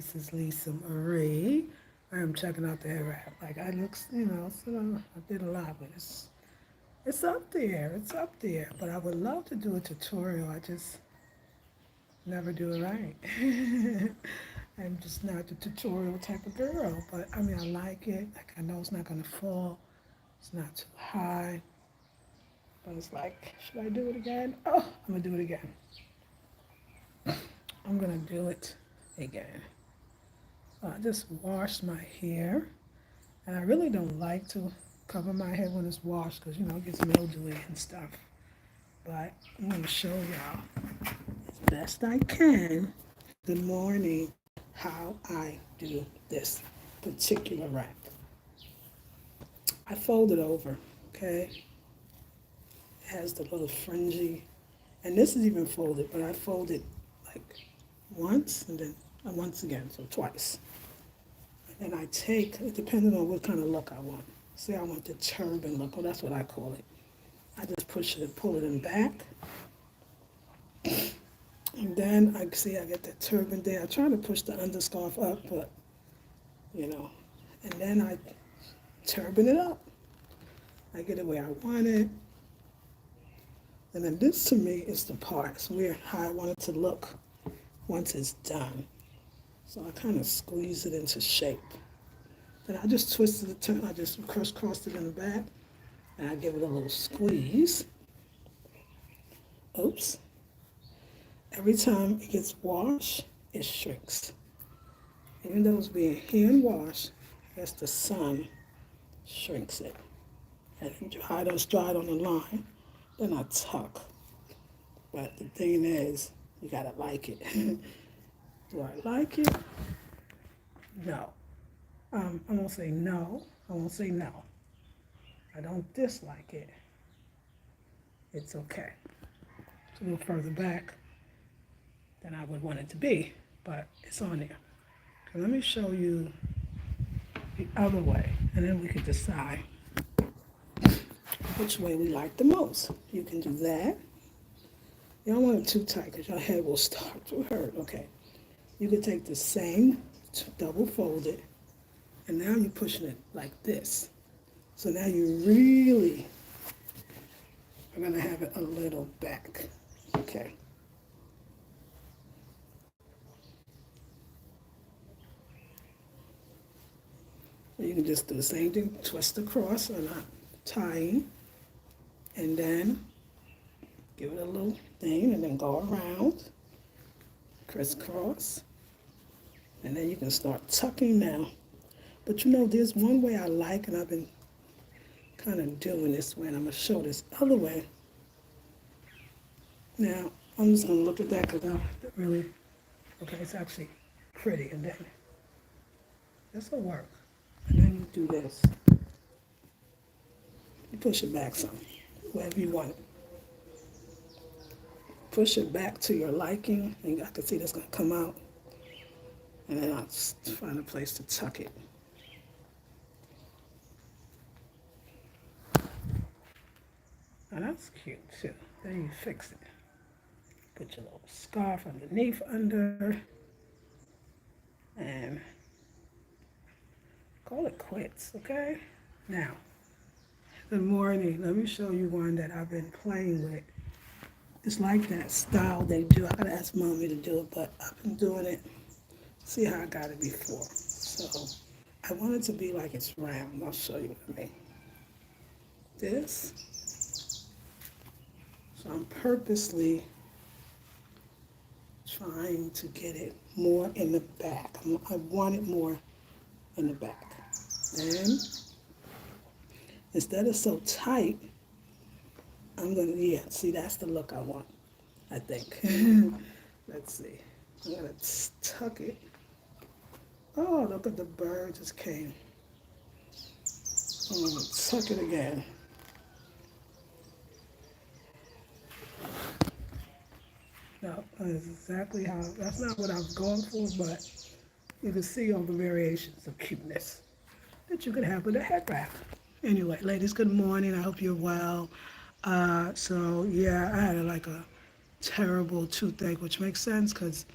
This is Lisa Marie. I am checking out the hair wrap. Like I looks, I did a lot, but it's up there. It's up there. But I would love to do a tutorial. I just never do it right. I'm just not the tutorial type of girl. But I mean, I like it. Like I know it's not gonna fall. It's not too high. But it's like, should I do it again? Oh, I'm gonna do it again. I'm gonna do it again. I just washed my hair, and I really don't like to cover my hair when it's washed because it gets mildewy and stuff. But I'm going to show y'all as best I can. Good morning, how I do this particular wrap. I fold it over, okay? It has the little fringy, and this is even folded, but I fold it like once and then once again, so twice. And I take, depending on what kind of look I want. Say I want the turban look, well that's what I call it. I just push it and pull it in back. And then I see I get the turban there. I try to push the underscarf up, but and then I turban it up. I get it where I want it. And then this to me is the part, it's where how I want it to look once it's done. So I kind of squeeze it into shape. Then I just twisted the turn, I just crisscrossed it in the back, and I give it a little squeeze. Oops. Every time it gets washed, it shrinks. Even though it's being hand washed, I guess the sun shrinks it. And then it's dried on the line, then I tuck. But the thing is, you gotta like it. Do I like it? No. I won't say no. I won't say no. I don't dislike it. It's okay. It's a little further back than I would want it to be, but it's on there. Okay, let me show you the other way, and then we can decide which way we like the most. You can do that. You don't want it too tight because your head will start to hurt. Okay. You can take the same double fold it, and now you're pushing it like this. So now you really are going to have it a little back. Okay. So you can just do the same thing, twist across or not tying, and then give it a little thing, and then go around, crisscross, and then you can start tucking now. But there's one way I like, and I've been kind of doing this way, and I'm going to show this other way. Now, I'm just going to look at that because I really, okay, it's actually pretty, and then this will work. And then you do this. You push it back some, wherever you want it. Push it back to your liking, and I can see that's going to come out. And then I'll just find a place to tuck it. Now that's cute too. Then you fix it. Put your little scarf underneath under, and call it quits, okay? Now, good morning. Let me show you one that I've been playing with. It's like that style they do. I gotta ask mommy to do it, but I've been doing it. See how I got it before. So I want it to be like it's round. I'll show you what I mean. This. So I'm purposely trying to get it more in the back. I want it more in the back. Then, instead of so tight, I'm gonna, see, that's the look I want, I think. Let's see. I'm gonna tuck it. Oh, look at the bird just came. I'm gonna tuck it again. No, that's exactly how, that's not what I was going for, but you can see all the variations of cuteness that you could have with a head wrap. Anyway, ladies, good morning. I hope you're well. So yeah, I had like a terrible toothache, which makes sense because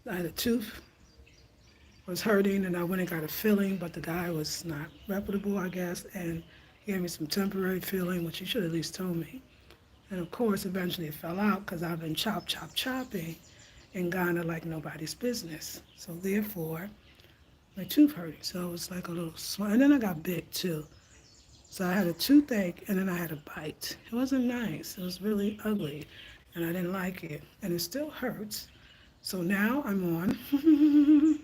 I had a tooth was hurting, and I went and got a filling, but the guy was not reputable, I guess, and he gave me some temporary filling, which he should at least told me. And of course, eventually it fell out because I've been chopping in Ghana like nobody's business. So therefore, my tooth hurting. So it was like a little swell. And then I got big too. So I had a toothache and then I had a bite. It wasn't nice. It was really ugly and I didn't like it. And it still hurts. So now I'm on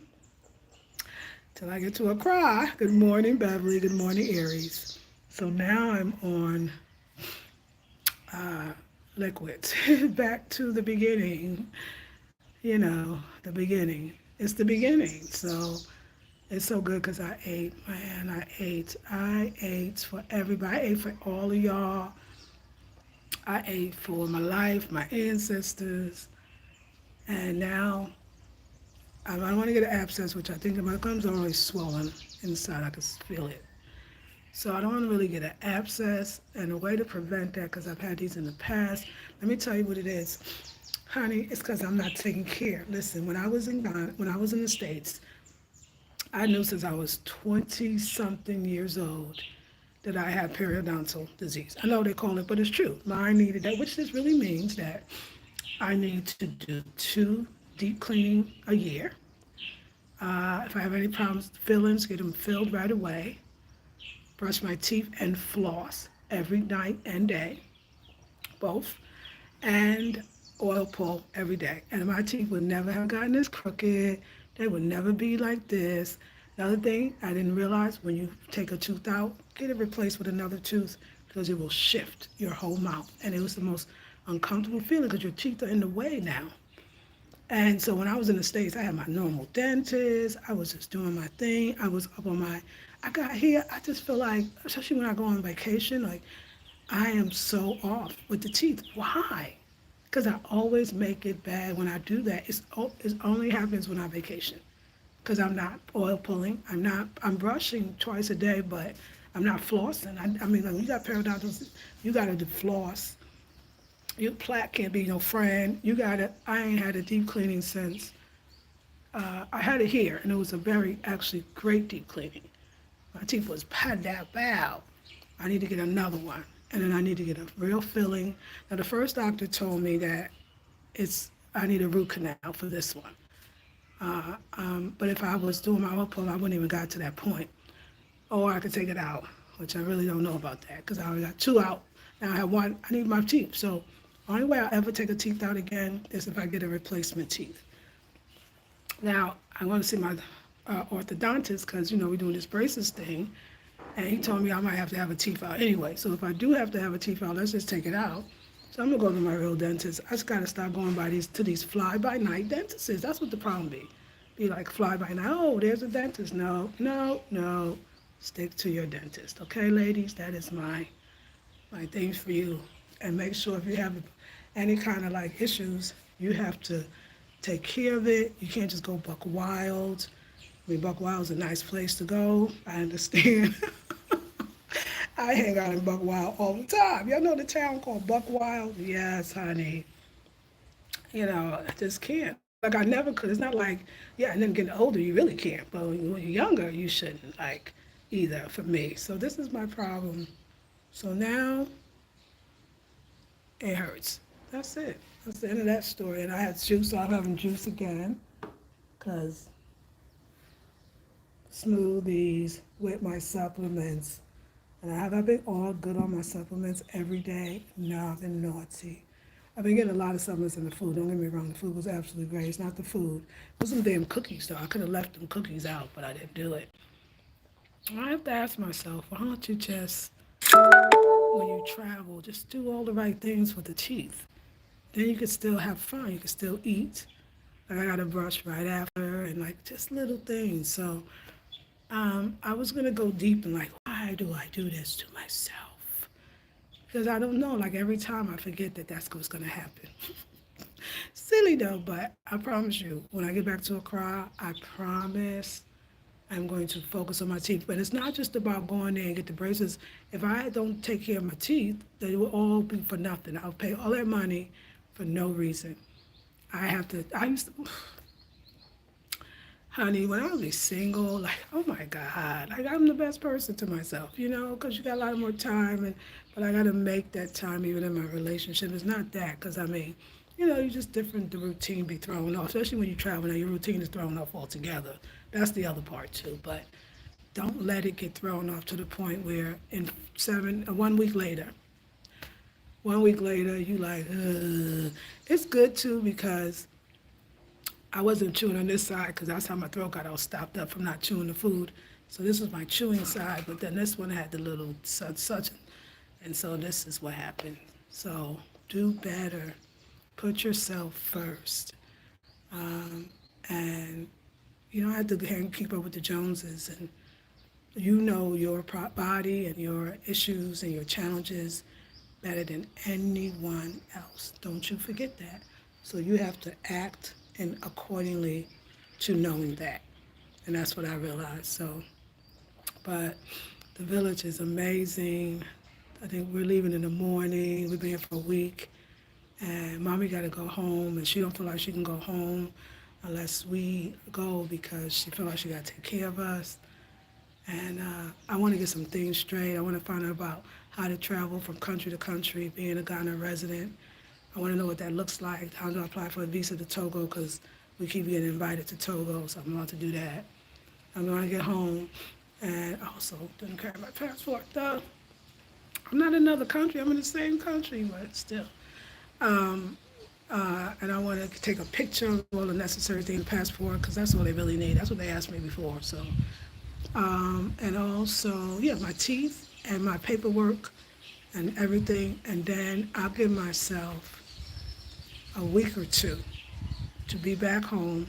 till I get to Accra. Good morning, Beverly. Good morning, Aries. So now I'm on liquids. Back to the beginning. You know, the beginning. It's the beginning. So it's so good because I ate, man. I ate for everybody. I ate for all of y'all. I ate for my life, my ancestors. And now I don't want to get an abscess, which I think my gums are always swollen inside. I can feel it. So I don't want to really get an abscess. And a way to prevent that, because I've had these in the past, let me tell you what it is. Honey, it's because I'm not taking care. Listen, when I was in Ghana, when I was in the States, I knew since I was 20 something years old that I had periodontal disease. I know they call it, but it's true. Mine needed that, which just really means that I need to do 2 deep cleaning a year. If I have any problems with fillings, get them filled right away. Brush my teeth and floss every night and day, both, and oil pull every day. And my teeth would never have gotten this crooked. They would never be like this. Another thing I didn't realize, when you take a tooth out, get it replaced with another tooth because it will shift your whole mouth. And it was the most uncomfortable feeling because your teeth are in the way now. And so when I was in the States, I had my normal dentist. I was just doing my thing. I was up on my, I got here, I just feel like, especially when I go on vacation, like I am so off with the teeth. Why? Because I always make it bad when I do that. It only happens when I vacation. Because I'm not oil pulling. I'm brushing twice a day, but I'm not flossing. I mean, like, when you got periodontitis, you got to floss. Your plaque can't be no friend. I ain't had a deep cleaning since, I had it here, and it was a very, actually, great deep cleaning. My teeth was pat that bow. I need to get another one. And then I need to get a real filling. Now, the first doctor told me that I need a root canal for this one. But if I was doing my oil pull, I wouldn't even got to that point. Or I could take it out, which I really don't know about that because I already got 2 out. Now I have 1. I need my teeth. So the only way I'll ever take a teeth out again is if I get a replacement teeth. Now I'm going to see my orthodontist because, we're doing this braces thing. And he told me I might have to have a teeth out anyway. So if I do have to have a teeth out, let's just take it out. So I'm going to go to my real dentist. I just got to stop going to these fly-by-night dentists. That's what the problem be. Be like fly-by-night. Oh, there's a dentist. No, no, no. Stick to your dentist. Okay, ladies? That is my thing for you. And make sure if you have any kind of like issues, you have to take care of it. You can't just go buck wild. I mean, buck wild is a nice place to go. I understand. I hang out in Buck Wild all the time. Y'all know the town called Buck Wild? Yes, honey. I just can't. Like, I never could. It's not like, yeah, and then getting older, you really can't. But when you're younger, you shouldn't, like, either, for me. So this is my problem. So now, it hurts. That's it. That's the end of that story. And I had juice, so I'm having juice again. Because smoothies with my supplements. And have I been all good on my supplements every day? No, I've been naughty. I've been getting a lot of supplements in the food. Don't get me wrong, the food was absolutely great. It's not the food. It was some damn cookies, though. I could have left them cookies out, but I didn't do it. I have to ask myself, why don't you just, when you travel, just do all the right things with the teeth? Then you can still have fun. You can still eat. Like, I got to brush right after and, like, just little things. So I was going to go deep and, like, why do I do this to myself? Because I don't know. Like, every time I forget that that's what's going to happen. Silly, though, but I promise you, when I get back to Accra, I promise I'm going to focus on my teeth. But it's not just about going there and get the braces. If I don't take care of my teeth, they will all be for nothing. I'll pay all that money for no reason. I used to, Honey, when I was single, like, oh my God, like I'm the best person to myself, because you got a lot more time, but I got to make that time even in my relationship. It's not that, because I mean, you just different, the routine be thrown off, especially when you travel now, your routine is thrown off altogether. That's the other part too, but don't let it get thrown off to the point where in 1 week later, 1 week later, you like, ugh. It's good too because I wasn't chewing on this side because that's how my throat got all stopped up from not chewing the food. So this was my chewing side, but then this one had the little such, and so this is what happened. So do better. Put yourself first. Um, and you don't have to keep up with the Joneses. And you know your body and your issues and your challenges better than anyone else. Don't you forget that. So you have to act and accordingly to knowing that. And that's what I realized. So, but the village is amazing. I think we're leaving in the morning. We've been here for a week. And mommy got to go home, and she don't feel like she can go home unless we go because she feel like she got to take care of us. And I want to get some things straight. I want to find out about how to travel from country to country, being a Ghana resident. I want to know what that looks like. How do I apply for a visa to Togo? Because we keep getting invited to Togo, so I'm about to do that. I'm going to get home, and also didn't carry my passport though. I'm not in another country. I'm in the same country, but still. Um, and I want to take a picture of all the necessary things, passport, because that's all they really need. That's what they asked me before. So, and also, yeah, my teeth and my paperwork and everything. And then I'll give myself a week or two to be back home,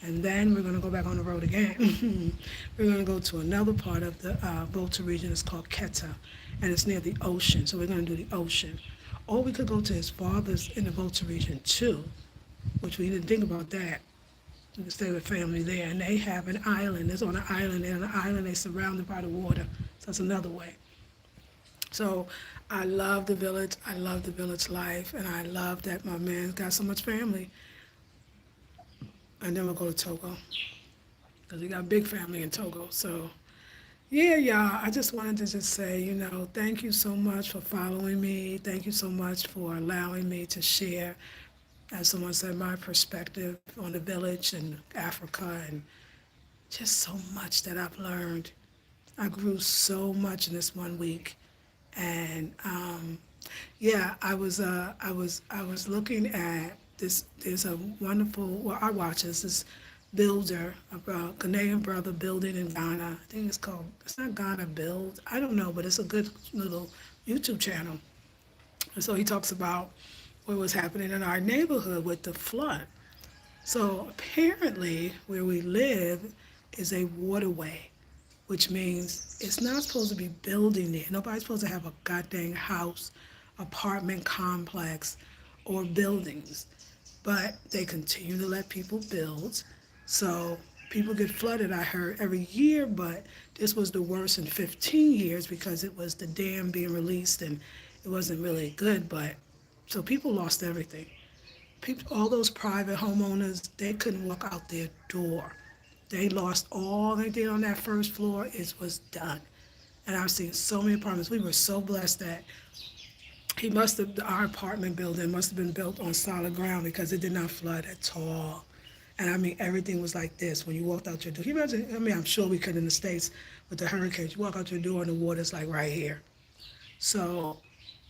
and then we're going to go back on the road again. We're going to go to another part of the Volta region. It's called Keta, and it's near the ocean, so we're going to do the ocean. Or we could go to his father's in the Volta region too, which we didn't think about that. We could stay with family there, and they have an island. It's on an island, and on the island they're surrounded by the water, so that's another way. So I love the village. I love the village life, and I love that my man's got so much family. And then we'll go to Togo because we got a big family in Togo. So yeah, y'all, I just wanted to just say, thank you so much for following me. Thank you so much for allowing me to share, as someone said, my perspective on the village and Africa and just so much that I've learned. I grew so much in this 1 week. And yeah, I was looking at this. There's a wonderful. Well, I watch this builder, a Ghanaian brother building in Ghana. I think it's called. It's not Ghana Build. I don't know, but it's a good little YouTube channel. And so he talks about what was happening in our neighborhood with the flood. So apparently, where we live is a waterway, which means it's not supposed to be building there. Nobody's supposed to have a goddamn house, apartment complex, or buildings. But they continue to let people build. So people get flooded, I heard, every year, but this was the worst in 15 years because it was the dam being released and it wasn't really good. But so people lost everything. People, all those private homeowners, they couldn't walk out their door. They lost all they did on that first floor. It was done. And I've seen so many apartments. We were so blessed that our apartment building must have been built on solid ground because it did not flood at all. And I mean, everything was like this when you walked out your door. Can you imagine? I mean, I'm sure we could in the States with the hurricanes. You walk out your door and the water's like right here. So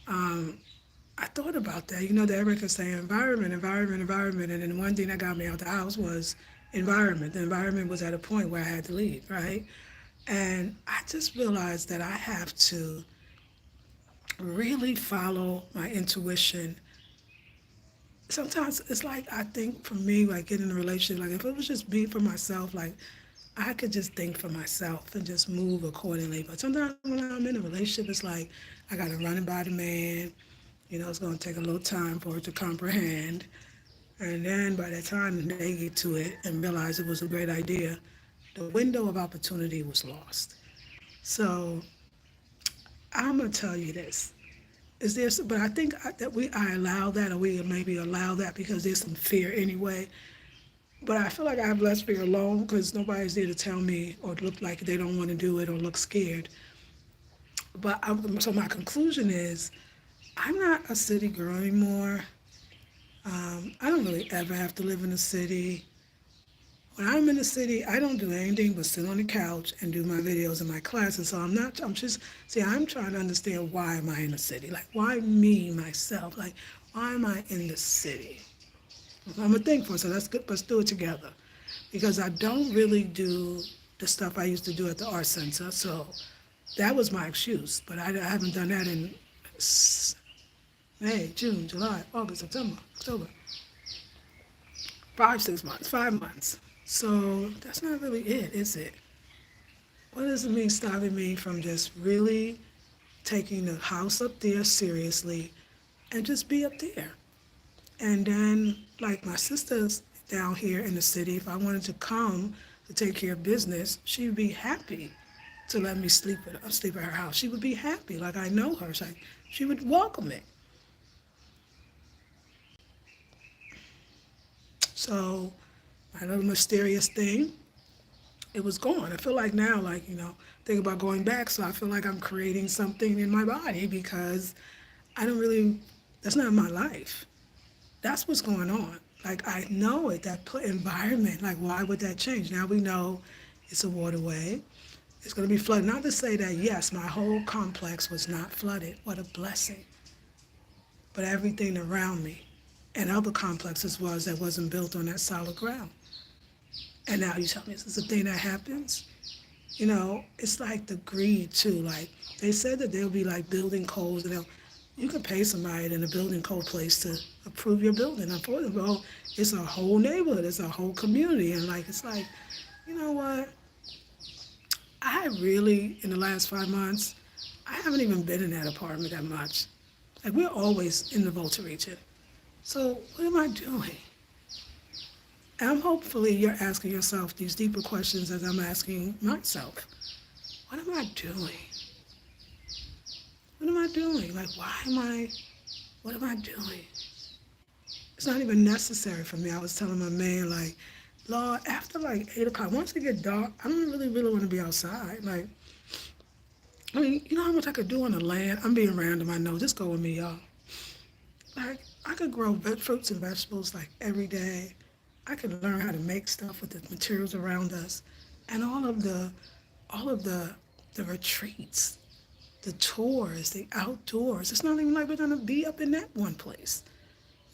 I thought about that. That everyone can say environment, environment, environment. And then one thing that got me out the house was environment. The environment was at a point where I had to leave, right? And I just realized that I have to really follow my intuition. Sometimes it's like I think for me, like getting in a relationship, like if it was just me for myself, like I could just think for myself and just move accordingly. But sometimes when I'm in a relationship, it's like I got to run it by the man. It's going to take a little time for it to comprehend. And then by the time they get to it and realize it was a great idea, the window of opportunity was lost. So I'm going to tell you this. But I think that I allow that, or we maybe allow that because there's some fear anyway. But I feel like I have less fear alone because nobody's there to tell me or look like they don't want to do it or look scared. So my conclusion is I'm not a city girl anymore. I don't really ever have to live in a city. When I'm in the city, I don't do anything but sit on the couch and do my videos and my classes. So I'm just, see, I'm trying to understand why am I in the city? Like, why me, myself? Like, why am I in the city? I'm gonna think for it, so let's do it together. Because I don't really do the stuff I used to do at the art center. So that was my excuse. But I haven't done that in May, June, July, August, September, October. 5 6 months, 5 months. So that's not really it, is it? What does it mean stopping me from just really taking the house up there seriously and just be up there? And then, like my sister's down here in the city, if I wanted to come to take care of business, she would be happy to let me sleep at her house. She would be happy, like I know her. She would welcome it. So my little mysterious thing, it was gone. I feel like now, think about going back. So I feel like I'm creating something in my body because I don't really, that's not my life. That's what's going on. Like I know it, that environment, like why would that change? Now we know it's a waterway. It's going to be flooded. Not to say that, yes, my whole complex was not flooded. What a blessing. But everything around me and other complexes that wasn't built on that solid ground. And now you tell me, is this a thing that happens? It's like the greed too. Like they said that there'll be like building codes and you can pay somebody in a building code place to approve your building. Unfortunately, it's a whole neighborhood, it's a whole community. And it's like, you know what? I really, in the last 5 months, I haven't even been in that apartment that much. Like we're always in the Volta region. So what am I doing? And hopefully you're asking yourself these deeper questions as I'm asking myself. What am I doing? What am I doing? Like, what am I doing? It's not even necessary for me. I was telling my man, like, Lord, after like 8 o'clock, once it get dark, I don't really want to be outside. Like, I mean, you know how much I could do on the land? I'm being random, I know. Just go with me, y'all. Like, I could grow fruits and vegetables like every day. I could learn how to make stuff with the materials around us. And all of the retreats, the tours, the outdoors. It's not even like we're gonna be up in that one place.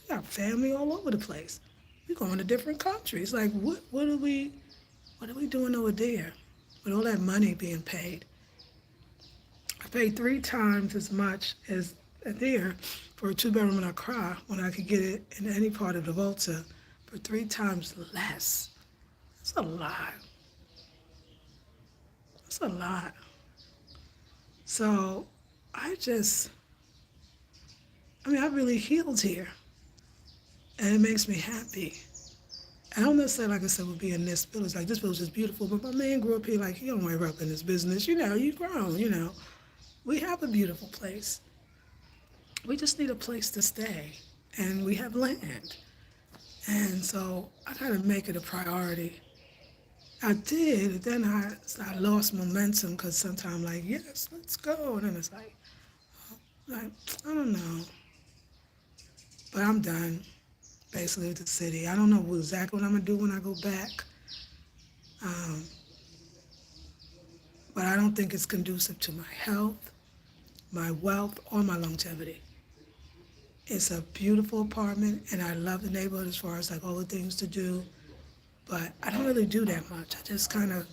We got family all over the place. We're going to different countries. Like what are we doing over there with all that money being paid? I paid 3 times as much as there for a 2 bedroom in Accra when I could get it in any part of the Volta for 3 times less. That's a lot. That's a lot. So I really healed here. And it makes me happy. I don't necessarily, like I said, would be in this village. Like, this village is beautiful, but my man grew up here, like, he don't want to grow up in this business. You grown. We have a beautiful place. We just need a place to stay. And we have land. And so I got to make it a priority. I did, then I lost momentum because sometimes, like, yes, let's go. And then it's like, I don't know. But I'm done, basically, with the city. I don't know exactly what I'm going to do when I go back. But I don't think it's conducive to my health, my wealth, or my longevity. It's a beautiful apartment, and I love the neighborhood as far as, like, all the things to do. But I don't really do that much. I just kind of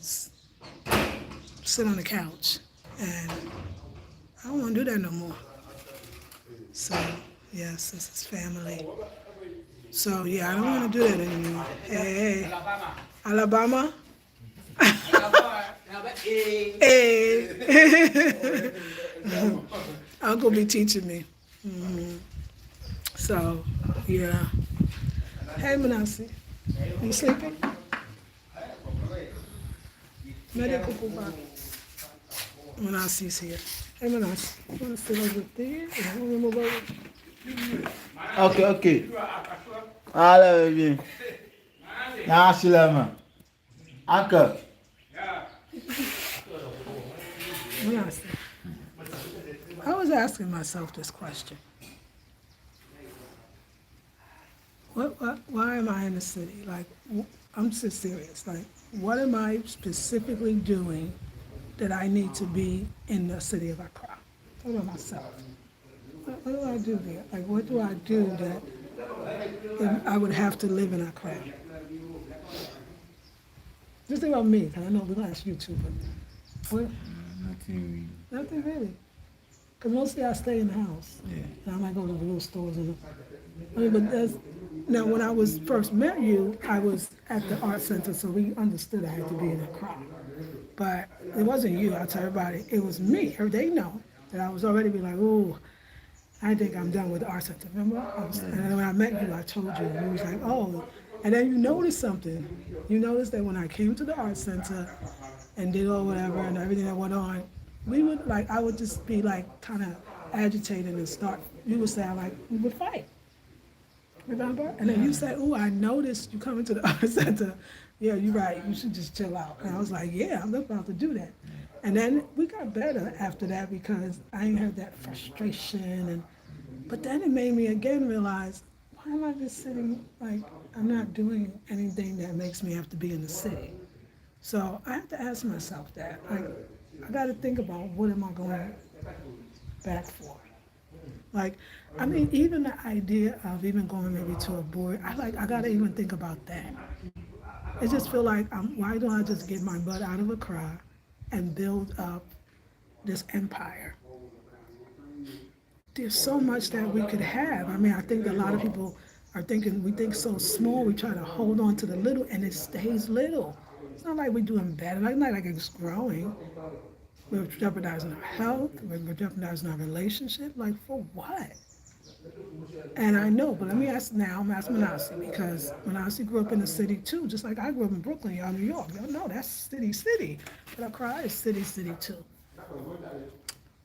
sit on the couch, and I don't want to do that no more. So, yes, this is family. So, yeah, I don't want to do that anymore. Hey, Alabama? Hey. Uncle be teaching me. So, yeah. Hey, Manasi. You sleeping? Manasi's here. Hey, Manasi. You want to sit over there? Or you want to move over? Ok. Allez, bien. Now, Shilama. Uncle. When I was asking myself this question. Why am I in the city? Like, I'm just serious. Like, what am I specifically doing that I need to be in the city of Accra? What about myself? What do I do there? Like, what do I do that if I would have to live in Accra? Just think about me, because I know we're going to ask you too, but what, Nothing nothing really. Because mostly I stay in the house. really. And I might go to the little stores and, I mean, but that's, now when I was first met you, I was at the art center, so we understood I had to be in Accra. But it wasn't you, I tell everybody, it was me. They know that I was already be like, oh, I think I'm done with the art center, remember? And then when I met you, I told you, and you was like, oh, and then you noticed something. You noticed that when I came to the art center and did all whatever and everything that went on, we would like, I would just be like kind of agitated and start, you would sound like we would fight. Remember? And then you said, oh, I noticed you coming to the art center. Yeah, you're right, you should just chill out. And I was like, yeah, I'm about to do that. And then we got better after that because I ain't had that frustration. But then it made me again realize, why am I just sitting, like, I'm not doing anything that makes me have to be in the city. So I have to ask myself that. Like, I got to think about what am I going back for? Like, I mean, even the idea of even going maybe to a board, I got to even think about that. I just feel like, why don't I just get my butt out of Accra and build up this empire? There's so much that we could have. I mean, I think a lot of people are thinking, we think so small, we try to hold on to the little, and it stays little. It's not like we're doing better, not like it's growing. We're jeopardizing our health, we're jeopardizing our relationship, like for what? And I know, but let me ask now, I'm asking Manasi, because Manasi grew up in the city too, just like I grew up in Brooklyn, y'all, New York. Y'all know that's city. But Accra is city too.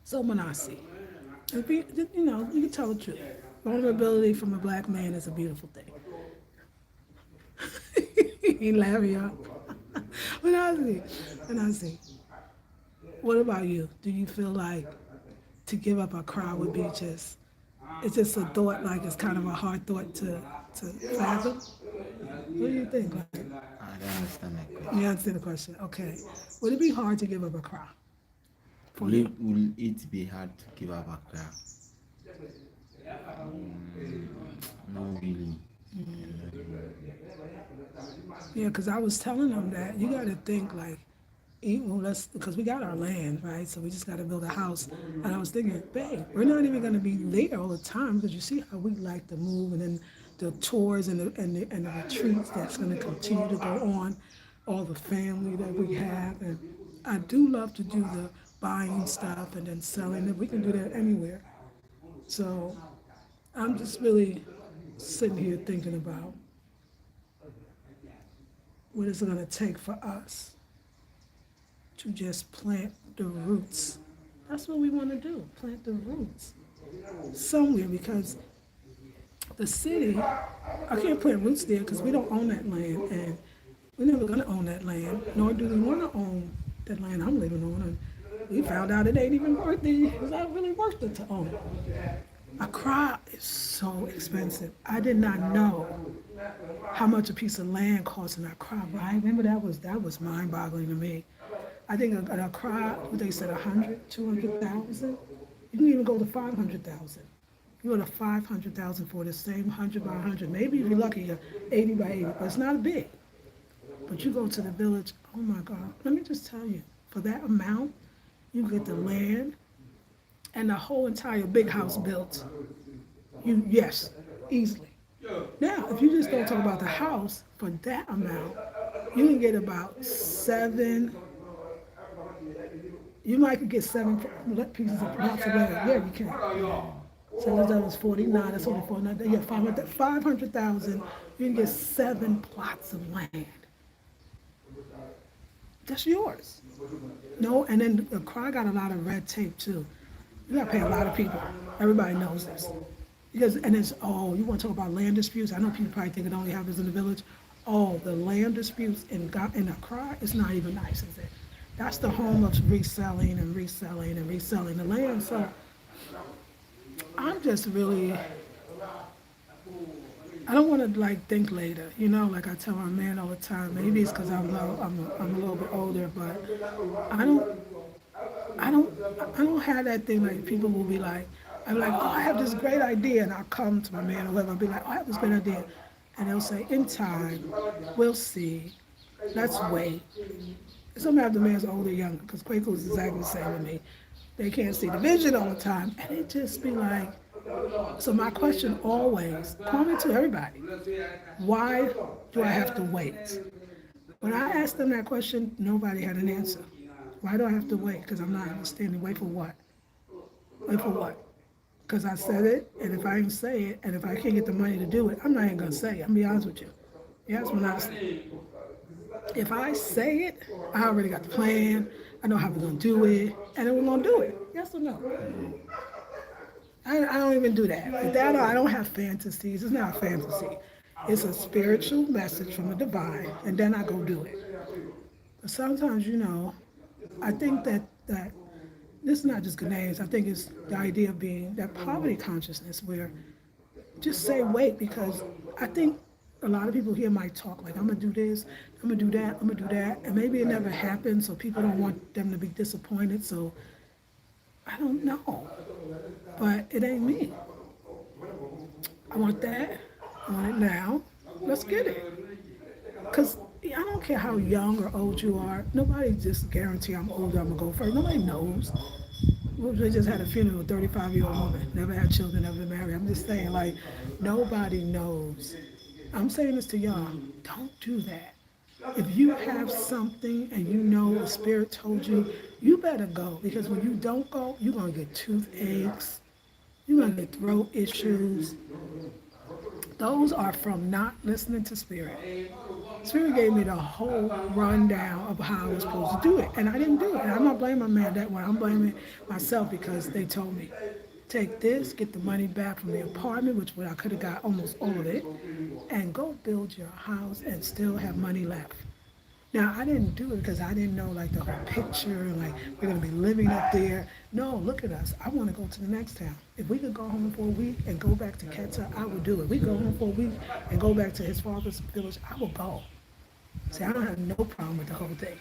So Manasi, if you can tell the truth. Vulnerability from a black man is a beautiful thing. He laughing, y'all. Manasi, what about you? Do you feel like to give up Accra would be just, it's just a thought, like it's kind of a hard thought to fathom? What do you think? Like, I don't understand my you question. understand the question? Okay. Would it be hard to give up Accra for Will you? it be hard to give up Accra? No, really. Yeah, because I was telling them that you got to think like, because we got our land, right? So we just got to build a house. And I was thinking, babe, we're not even going to be there all the time because you see how we like to move, and then the tours and the retreats that's going to continue to go on, all the family that we have. And I do love to do the buying stuff and then selling it. We can do that anywhere. So I'm just really sitting here thinking about what it's going to take for us to just plant the roots. That's what we want to do, plant the roots somewhere, because the city, I can't plant roots there because we don't own that land, and we're never going to own that land, nor do we want to own that land I'm living on. And we found out it ain't even worth it. It's not really worth it to own. Accra is so expensive. I did not know how much a piece of land costs in Accra. Right? Remember that was mind-boggling to me. I think in Accra, what they said, 100, 200,000. You can even go to 500,000. You go to 500,000 for the same 100 by 100. Maybe if you're lucky, you're 80 by 80, but it's not big. But you go to the village, oh my God, let me just tell you, for that amount, you get the land and the whole entire big house built. Yes, easily. Now, if you just don't talk about the house, for that amount, you can get about you might could get 7 pieces of plots of land. Yeah, you can. So that was 49, that's only 49. Yeah, 500,000, you can get 7 plots of land. That's yours. No, and then the Accra got a lot of red tape too. You gotta pay a lot of people. Everybody knows this. And it's, oh, you wanna talk about land disputes? I know people probably think it only happens in the village. Oh, the land disputes in Accra is not even nice, is it? That's the home of reselling and reselling and reselling the land. So I'm just really, I don't want to like think later, like I tell my man all the time. Maybe it's because I'm a little bit older, but I don't, I don't, I don't have that thing like people will be like, I'm like, oh, I have this great idea, and I'll come to my man or whatever, I'll be like, oh, I have this great idea, and they'll say, in time, we'll see, let's wait. Some have the man's older or younger, because Quako's exactly the same with me. They can't see the vision all the time, and it just be like, so my question always, comment to everybody, why do I have to wait? When I asked them that question, nobody had an answer. Why do I have to wait? Because I'm not understanding. Wait for what? Wait for what? Because I said it, and if I ain't say it, and if I can't get the money to do it, I'm not even gonna say it. I'm gonna be honest with you. Yes, when I if I say it, I already got the plan. I know how we're gonna do it, and then we're gonna do it. Yes or no? I don't even do that. With that, I don't have fantasies. It's not a fantasy. It's a spiritual message from the divine, and then I go do it. But sometimes, I think that this is not just Ghanaians. I think it's the idea of being that poverty consciousness where just say wait because I think a lot of people here might talk like I'm gonna do this, I'm gonna do that, I'm gonna do that, and maybe it never happens, so people don't want them to be disappointed. So I don't know, but it ain't me. I want that. I want it now. Let's get it. Because I don't care how young or old you are. Nobody just guarantee I'm older, I'm going to go first. Nobody knows. We just had a funeral, 35-year-old woman. Never had children, never been married. I'm just saying, like, nobody knows. I'm saying this to y'all. Don't do that. If you have something and you know a spirit told you, you better go. Because when you don't go, you're going to get toothaches. You're going to get throat issues. Those are from not listening to Spirit. Spirit gave me the whole rundown of how I was supposed to do it, and I didn't do it. And I'm not blaming my man that way. I'm blaming myself because they told me, take this, get the money back from the apartment, which I could have got almost all of it, and go build your house and still have money left. Now, I didn't do it because I didn't know like the whole picture and like we're going to be living up there. No, look at us. I want to go to the next town. If we could go home for a week and go back to Quetta, I would do it. We go home for a week and go back to his father's village, I will go. See, I don't have no problem with the whole thing.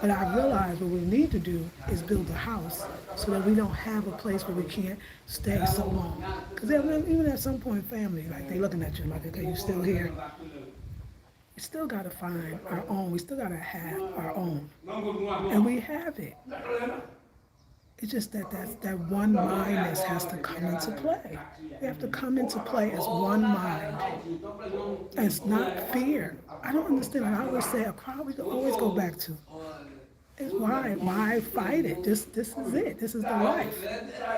But I realize what we need to do is build a house so that we don't have a place where we can't stay so long. Because even at some point, family, like they looking at you like, okay, you still here. We still got to find our own. We still got to have our own. And we have it. It's just that one mindness has to come into play. We have to come into play as one mind. And it's not fear. I don't understand. I always say a crowd we can always go back to. It's why fight it? This is it. This is the life.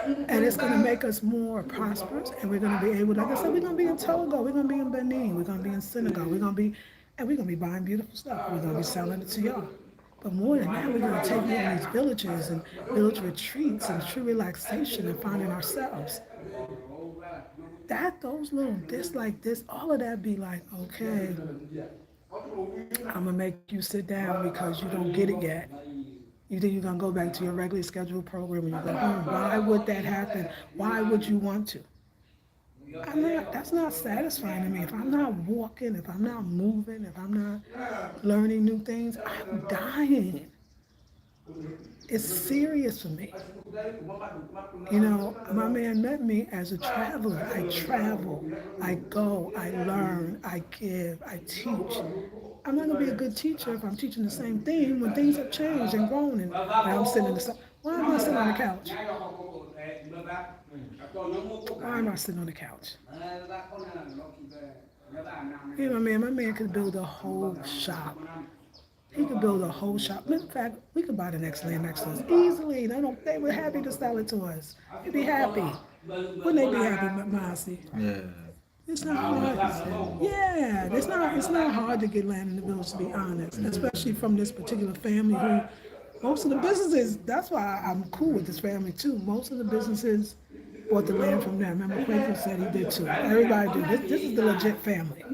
And it's going to make us more prosperous. And we're going to be able to, like I said, we're going to be in Togo. We're going to be in Benin. We're going to be in Senegal. We're going to be buying beautiful stuff. We're going to be selling it to y'all. But more than that, we're going to take you in these villages and village retreats and true relaxation and finding ourselves. Those little this like this, all of that be like, okay, I'm going to make you sit down because you don't get it yet. You think you're going to go back to your regularly scheduled program when you go home. Why would that happen? Why would you want to? That's not satisfying to me. If I'm not walking, if I'm not moving, if I'm not learning new things, I'm dying. It's serious for me. My man met me as a traveler. I travel, I go, I learn, I give, I teach. I'm not going to be a good teacher if I'm teaching the same thing when things have changed and grown and I'm sitting in the why am I sitting on the couch? Why am I sitting on the couch? My man could build a whole shop. He could build a whole shop. In fact, we could buy the next land next to us easily. They were happy to sell it to us. They'd be happy. Wouldn't they be happy, Marcy? Yeah. It's not hard. Yeah, it's not hard to get land in the village, to be honest, especially from this particular family who most of the businesses, that's why I'm cool with this family too. Most of the businesses bought the land from them. Remember, Quaker said he did too. Everybody did. This is the legit family.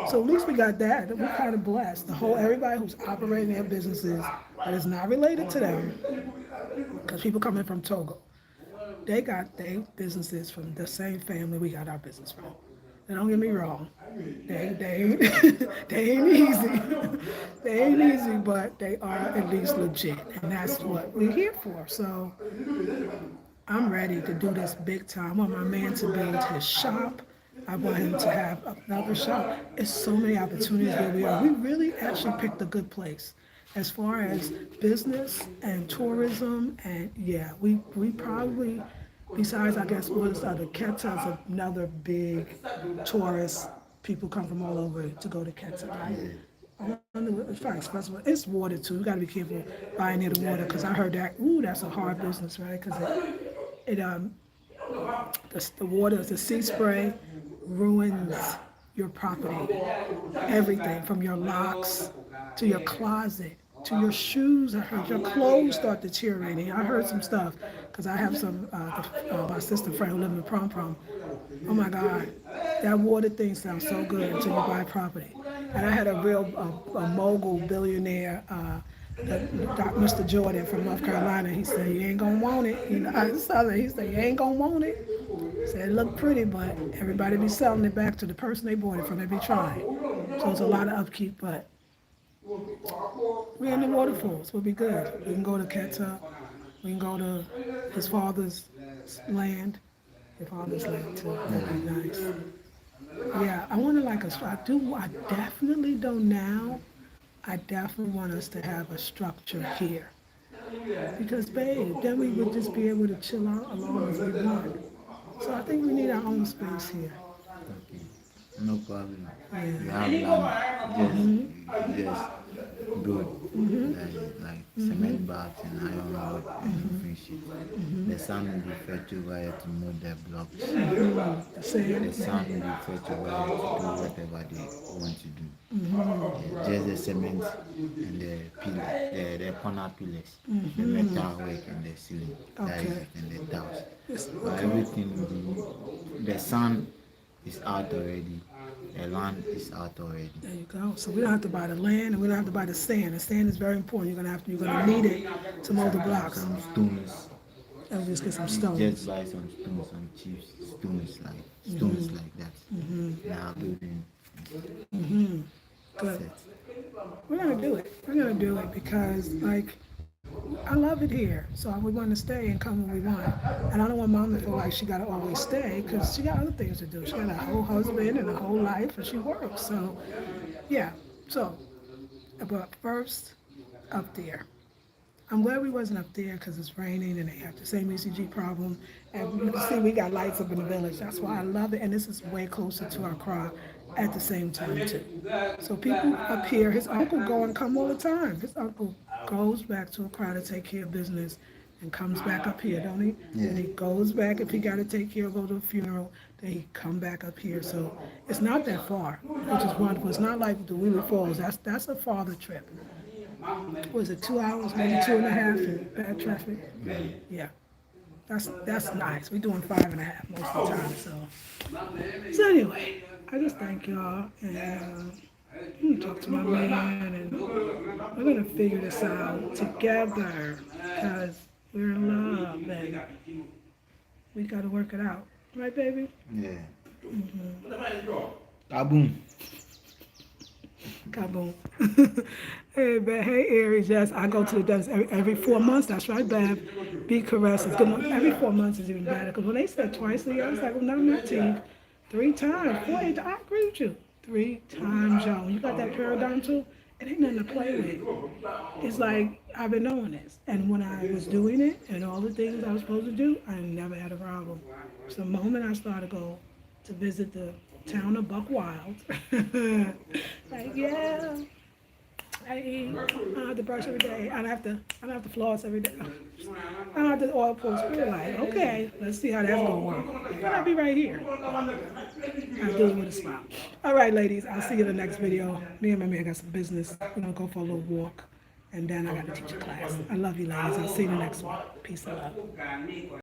So at least we got that. We're kind of blessed. The whole everybody who's operating their businesses that is not related to them, because people coming from Togo, they got their businesses from the same family we got our business from. Now, don't get me wrong, they ain't easy. They ain't easy, but they are at least legit, and that's what we're here for. So I'm ready to do this big time. I want my man to build his shop. I want him to have another shop. It's so many opportunities where we are. We really actually picked a good place as far as business and tourism. And yeah, we probably, besides I guess what's other, Keta's another big tourist. People come from all over to go to Keta, right? It's probably expensive. It's water too. You got to be careful buying near the water because I heard that. Ooh, that's a hard business, right? Because the water, the sea spray ruins your property. Everything from your locks to your closet to your shoes. I heard your clothes start deteriorating. I heard some stuff because I have some my sister friend who lives in Prom Prom. Oh my God, that water thing sounds so good until you buy property. And I had a real mogul billionaire, Mr. Jordan from North Carolina. He said, "You ain't gonna want it." You know, I saw that. He said, "You ain't gonna want it." He said, "It looked pretty, but everybody be selling it back to the person they bought it from. They be trying. So it's a lot of upkeep, but we're in the waterfalls. We'll be good. We can go to Keta. We can go to his father's land. His father's land too. That'd be nice. Yeah, I want to I definitely don't now. I definitely want us to have a structure here. Because, babe, then we would just be able to chill out alone as we want. So I think we need our own space here. Okay. No problem. Yeah. You have land. Just good. Like cement bags and iron rod and finish it. The sun will be fetched over here to mold the blocks. The sun will be fetched over here to do whatever they want to do. Just the cement and the pillar, the corner pillars, the metal work and the ceiling, that is Okay. it, and the tiles. But Okay. everything, the sun is out already. The land is out already. There you go. So we don't have to buy the land and we don't have to buy the sand. The sand is very important. You're gonna need it to mold the blocks. Some stones. And we just get some Just stones. buy some stones, some cheap stones like that. Now building Good. set. We're gonna do it. We're gonna do it because like I love it here. So we want to stay and come when we want. And I don't want mom to feel like she gotta always stay because she got other things to do. She got a whole husband and a whole life and she works. So yeah. So but first up there. I'm glad we wasn't up there because it's raining and they have the same ECG problem. And you can see we got lights up in the village. That's why I love it. And this is way closer to Accra at the same time too. So people up here, his uncle go and come all the time. His uncle goes back to Accra to take care of business and comes back up here, don't he? Yeah. And he goes back if he got to take care of, go to a funeral, then he come back up here. So it's not that far, which is wonderful. It's not like the Wheeler Falls. That's a farther trip. Was it 2 hours, maybe 2.5 in bad traffic? Yeah. That's nice. We're doing 5.5 most of the time. So anyway, I just thank y'all and I'm gonna talk to my man and we're gonna figure this out together because we're in love and we gotta work it out. Right, baby? Yeah. Kaboom. Kaboom. Hey, Aries, yes, I go to the dentist every 4 months. That's right, Bev. Be caressed. It's good. Every 4 months is even better. Because when they said twice a year, I was like, well, not my teeth. 3 times, 4, 8 times. I agree with you. 3 times, y'all. When you got that periodontal, it ain't nothing to play with. It's like, I've been doing this. And when I was doing it and all the things I was supposed to do, I never had a problem. So the moment I started to go to visit the town of Buck Wild, like, yeah. I don't have to brush every day. I don't have to floss every day. I don't have to oil pull. We're like, okay, let's see how that's gonna work. But I'll be right here. I'll do it with a smile. All right, ladies, I'll see you in the next video. Me and my man got some business. We're gonna go for a little walk, and then I gotta teach a class. I love you, ladies. I'll see you in the next one. Peace and love.